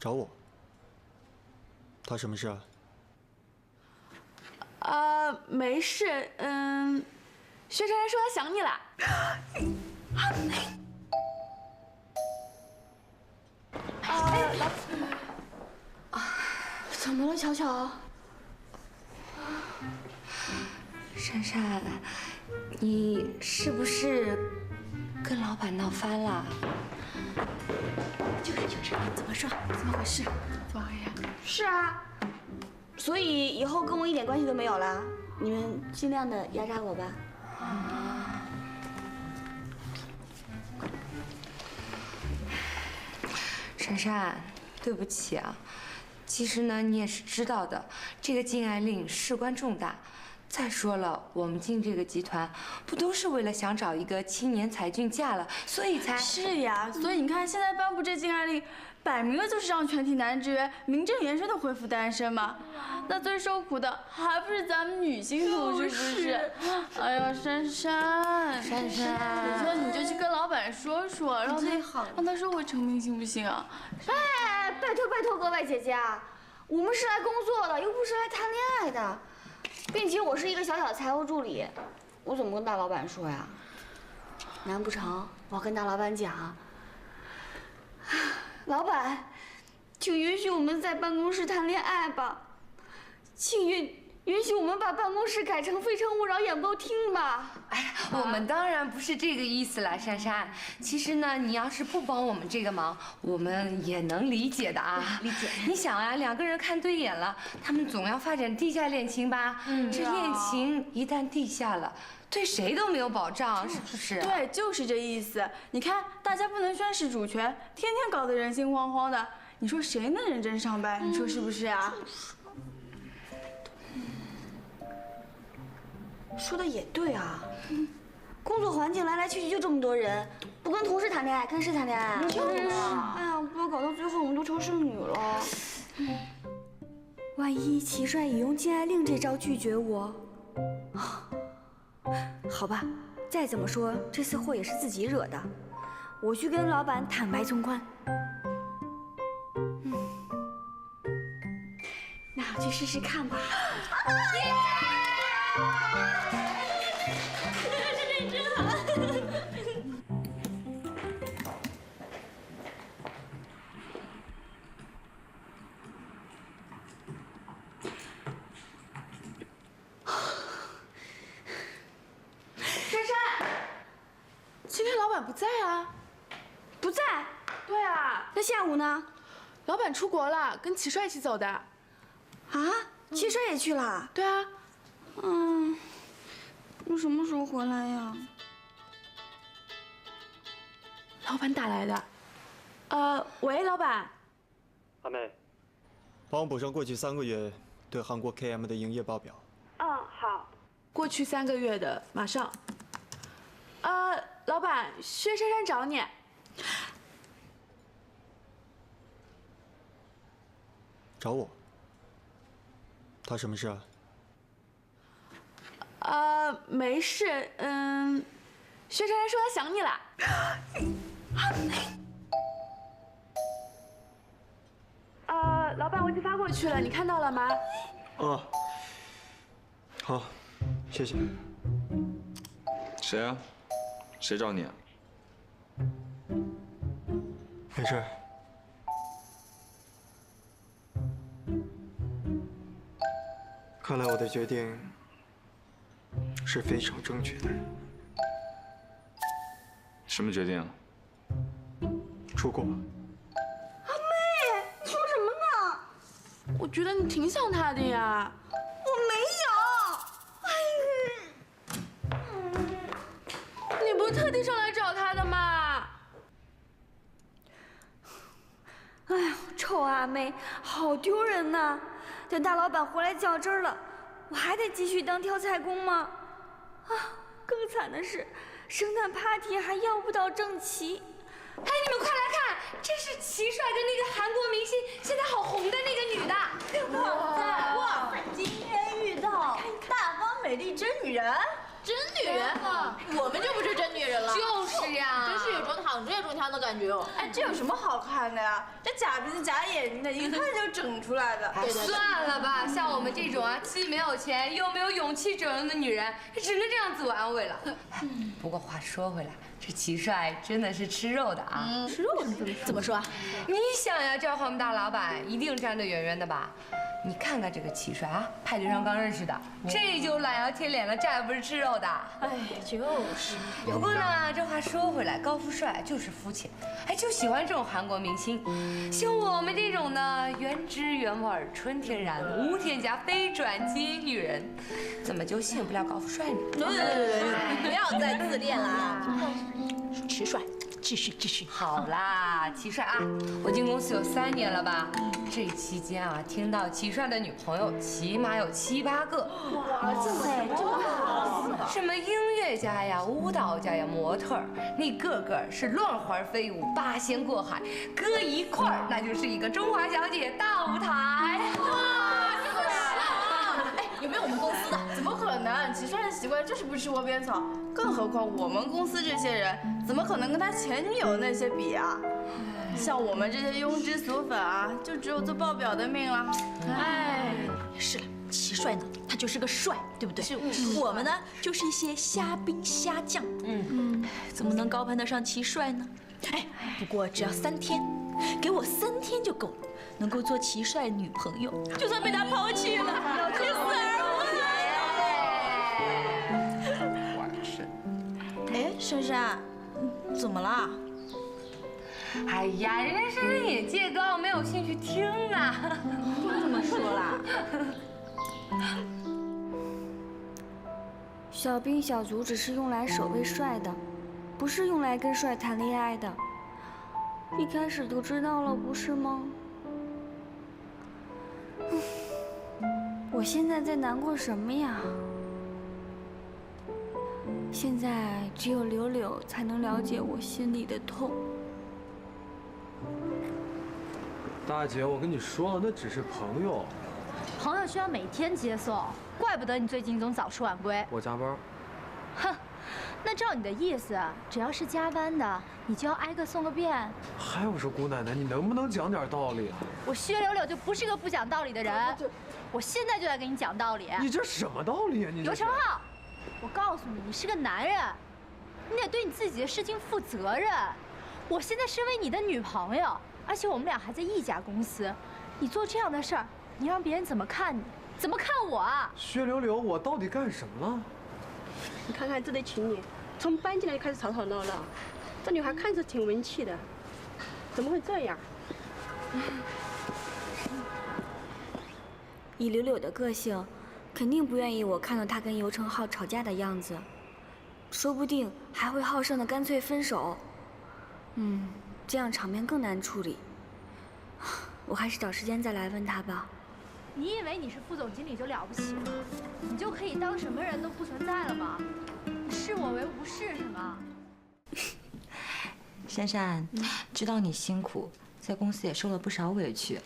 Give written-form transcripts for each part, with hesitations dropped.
找我？他什么事啊？没事，薛姗姗说他想你了。怎么了，巧巧？珊珊，你是不是跟老板闹翻了？就是，怎么说？怎么回事？怎么回事？是啊，所以以后跟我一点关系都没有了。你们尽量的压榨我吧。珊珊，对不起啊。其实呢，你也是知道的，这个禁爱令事关重大。再说了，我们进这个集团，不都是为了想找一个青年才俊嫁了，所以才……是呀，所以你看，现在颁布这禁爱令，摆明了就是让全体男职员名正言顺的恢复单身嘛。那最受苦的还不是咱们女性同志，是不是？哎呀，珊珊，我说你就去跟老板说说，让他收回成命，行不行啊？哎，拜托各位姐姐啊，我们是来工作的，又不是来谈恋爱的。并且我是一个小小的财务助理，我怎么跟大老板说呀？难不成我要跟大老板讲？老板，请允许我们在办公室谈恋爱吧，请允许我们把办公室改成《非诚勿扰》演播厅吧。哎呀，我们当然不是这个意思了，珊珊。其实呢，你要是不帮我们这个忙，我们也能理解的啊。理解。你想啊，两个人看对眼了，他们总要发展地下恋情吧？这恋情一旦地下了，对谁都没有保障，是不是？对，就是这意思。你看，大家不能宣示主权，天天搞得人心惶惶的，你说谁能认真上班？你说是不是啊？说的也对啊，工作环境来来去去就这么多人，不跟同事谈恋爱，跟谁谈恋爱啊？就是啊，哎呀，不要搞到最后我们都成剩女了。万一齐帅也用禁爱令这招拒绝我，好吧，再怎么说这次祸也是自己惹的，我去跟老板坦白从宽。那我去试试看吧。今天老板不在啊？不在？对啊，那下午呢？老板出国了，跟齐帅一起走的。啊？齐帅也去了？对啊。那什么时候回来呀？老板打来的。喂，老板。阿妹，帮我补上过去3个月对韩国 KM 的营业报表。好。过去3个月的，马上。老板，薛姗姗找你。找我？他什么事啊？没事，薛姗姗说他想你了。老板，我已经发过去了，你看到了吗？好，谢谢。谁啊？谁找你啊？没事。看来我的决定是非常正确的。什么决定啊？出国。阿妹，你说什么呢？我觉得你挺想他的呀。我没有。你不是特地上来找他的吗？哎呀，臭阿妹，好丢人呐！等大老板回来较真了，我还得继续当挑菜工吗？啊，更惨的是，圣诞 party 还要不到正旗。哎，你们快来看，这是齐帅跟那个韩国明星现在好红的那个女的。哇，今天遇到大方美丽真女人。真女人，我们就不是真女人了。就是呀，真是有种躺着也中枪的感觉。感觉哦。哎，这有什么好看的呀？这假鼻子假眼睛的，一看就整出来的。算了吧，像我们这种啊，既没有钱又没有勇气整容的女人，也只能这样自我安慰了。不过话说回来，这齐帅真的是吃肉的啊！吃肉怎么说啊？你想呀，这要换我们大老板，一定站得远远的吧？你看看这个齐帅啊，派对上刚认识的，这就懒腰贴脸了，这还不是吃肉的？哎，就是。不过呢，这话说回来，高富帅就是肤浅，哎，就喜欢这种韩国明星。像我们这种呢，原汁原味、纯天然、无添加、非转基因女人，怎么就吸引不了高富帅呢？不要再自恋了啊！迟帅，继续。好啦，齐帅啊，我进公司有3年了吧？这期间啊，听到齐帅的女朋友起码有7、8个。哇，这么好！什么音乐家呀、舞蹈家呀、模特儿，那个个是乱花飞舞、八仙过海，搁一块儿那就是一个中华小姐大舞台。有没有我们公司的？怎么可能？齐帅的习惯就是不吃窝边草，更何况我们公司这些人，怎么可能跟他前女友那些比啊？像我们这些庸脂俗粉啊，就只有做报表的命了。哎，是了，齐帅呢，他就是个帅，对不对？是。我们呢，就是一些虾兵虾将。怎么能高攀得上齐帅呢？哎，不过只要3天，给我3天就够了，能够做齐帅女朋友，就算被他抛弃了，也死而无憾。哎，珊珊，怎么了？哎呀，人家珊珊眼界高，没有兴趣听啊。别这么说啦。小兵小卒只是用来守卫帅的，不是用来跟帅谈恋爱的。一开始都知道了，不是吗？我现在在难过什么呀？现在只有柳柳才能了解我心里的痛。大姐，我跟你说了，那只是朋友。朋友需要每天接送，怪不得你最近总早出晚归。我加班。哼，那照你的意思，只要是加班的，你就要挨个送个遍。还有说姑奶奶，你能不能讲点道理啊？我薛柳柳就不是个不讲道理的人，我现在就来给你讲道理。你这什么道理啊？你刘成浩，我告诉你，你是个男人，你得对你自己的事情负责任。我现在身为你的女朋友，而且我们俩还在一家公司，你做这样的事儿，你让别人怎么看你？怎么看我啊？薛柳柳，我到底干什么了？你看看这对情侣，从搬进来就开始吵吵闹闹，这女孩看着挺文气的，怎么会这样？以柳柳的个性，肯定不愿意我看到她跟尤成浩吵架的样子，说不定还会好胜的干脆分手。这样场面更难处理。我还是找时间再来问她吧。你以为你是副总经理就了不起了？你就可以当什么人都不存在了吗？你视我为无视是吗？珊珊，知道你辛苦，在公司也受了不少委屈，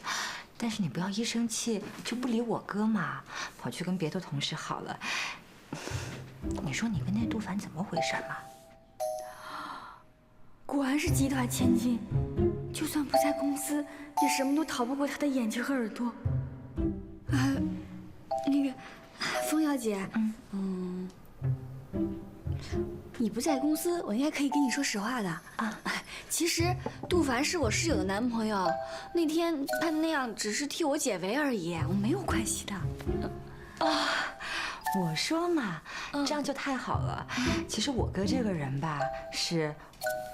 但是你不要一生气就不理我哥嘛，跑去跟别的同事好了。你说你跟那杜凡怎么回事嘛？果然是集团千金，就算不在公司，也什么都逃不过他的眼睛和耳朵。那个，风小姐，你不在公司，我应该可以跟你说实话的啊。其实杜凡是我室友的男朋友，那天他那样只是替我解围而已，我没有关系的。我说嘛，这样就太好了。其实我哥这个人吧，是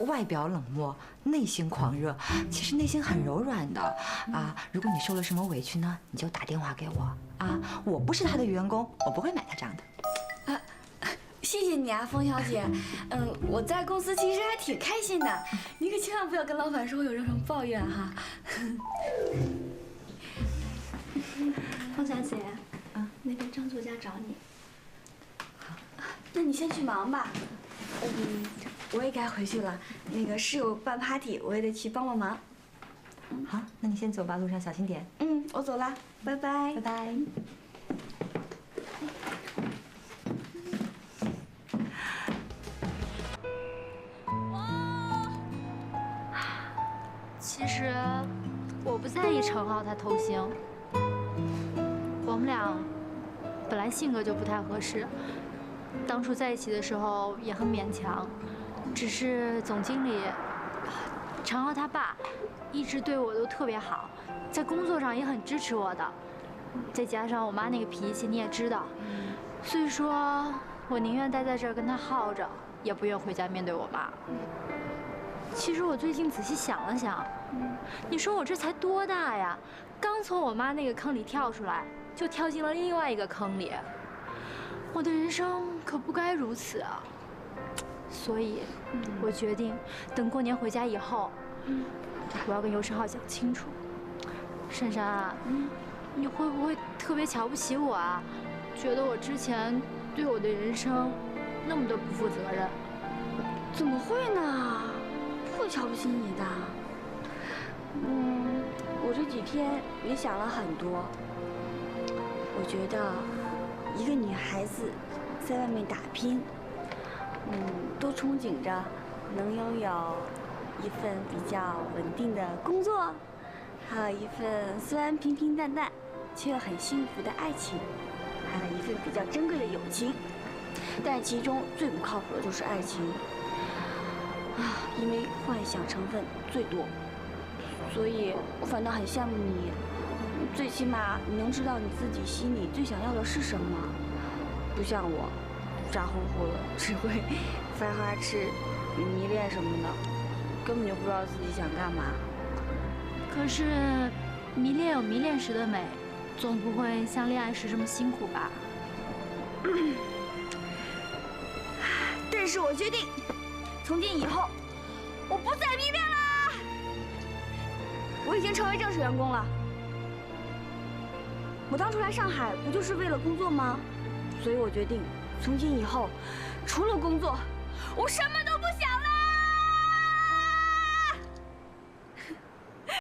外表冷漠，内心狂热，其实内心很柔软的啊。如果你受了什么委屈呢，你就打电话给我啊。我不是他的员工，我不会买他账的。谢谢你啊，风小姐。我在公司其实还挺开心的，你可千万不要跟老板说我有任何抱怨哈。风小姐，那边张作家找你。好，那你先去忙吧。我也该回去了。那个室友办 party， 我也得去帮帮忙。好，那你先走吧，路上小心点。我走了，拜拜。拜拜。程浩他偷腥。我们俩本来性格就不太合适，当初在一起的时候也很勉强。只是总经理程浩他爸一直对我都特别好，在工作上也很支持我的。再加上我妈那个脾气你也知道，所以说我宁愿待在这儿跟他耗着，也不愿回家面对我妈。其实我最近仔细想了想，你说我这才多大呀？刚从我妈那个坑里跳出来，就跳进了另外一个坑里。我的人生可不该如此啊！所以，我决定等过年回家以后，我要跟尤承浩讲清楚。珊珊啊，你会不会特别瞧不起我啊？觉得我之前对我的人生那么的不负责任？怎么会呢？不会瞧不起你的。我这几天也想了很多。我觉得一个女孩子在外面打拼，都憧憬着能拥有一份比较稳定的工作，还有一份虽然平平淡淡却又很幸福的爱情，还有一份比较珍贵的友情。但其中最不靠谱的就是爱情因为幻想成分最多，所以我反倒很羡慕你。最起码你能知道你自己心里最想要的是什么，不像我，傻乎乎的，只会发花痴、迷恋什么的，根本就不知道自己想干嘛。可是，迷恋有迷恋时的美，总不会像恋爱时这么辛苦吧？但是我决定，从今以后，我不再迷恋了。我已经成为正式员工了。我当初来上海不就是为了工作吗？所以我决定，从今以后，除了工作，我什么都不想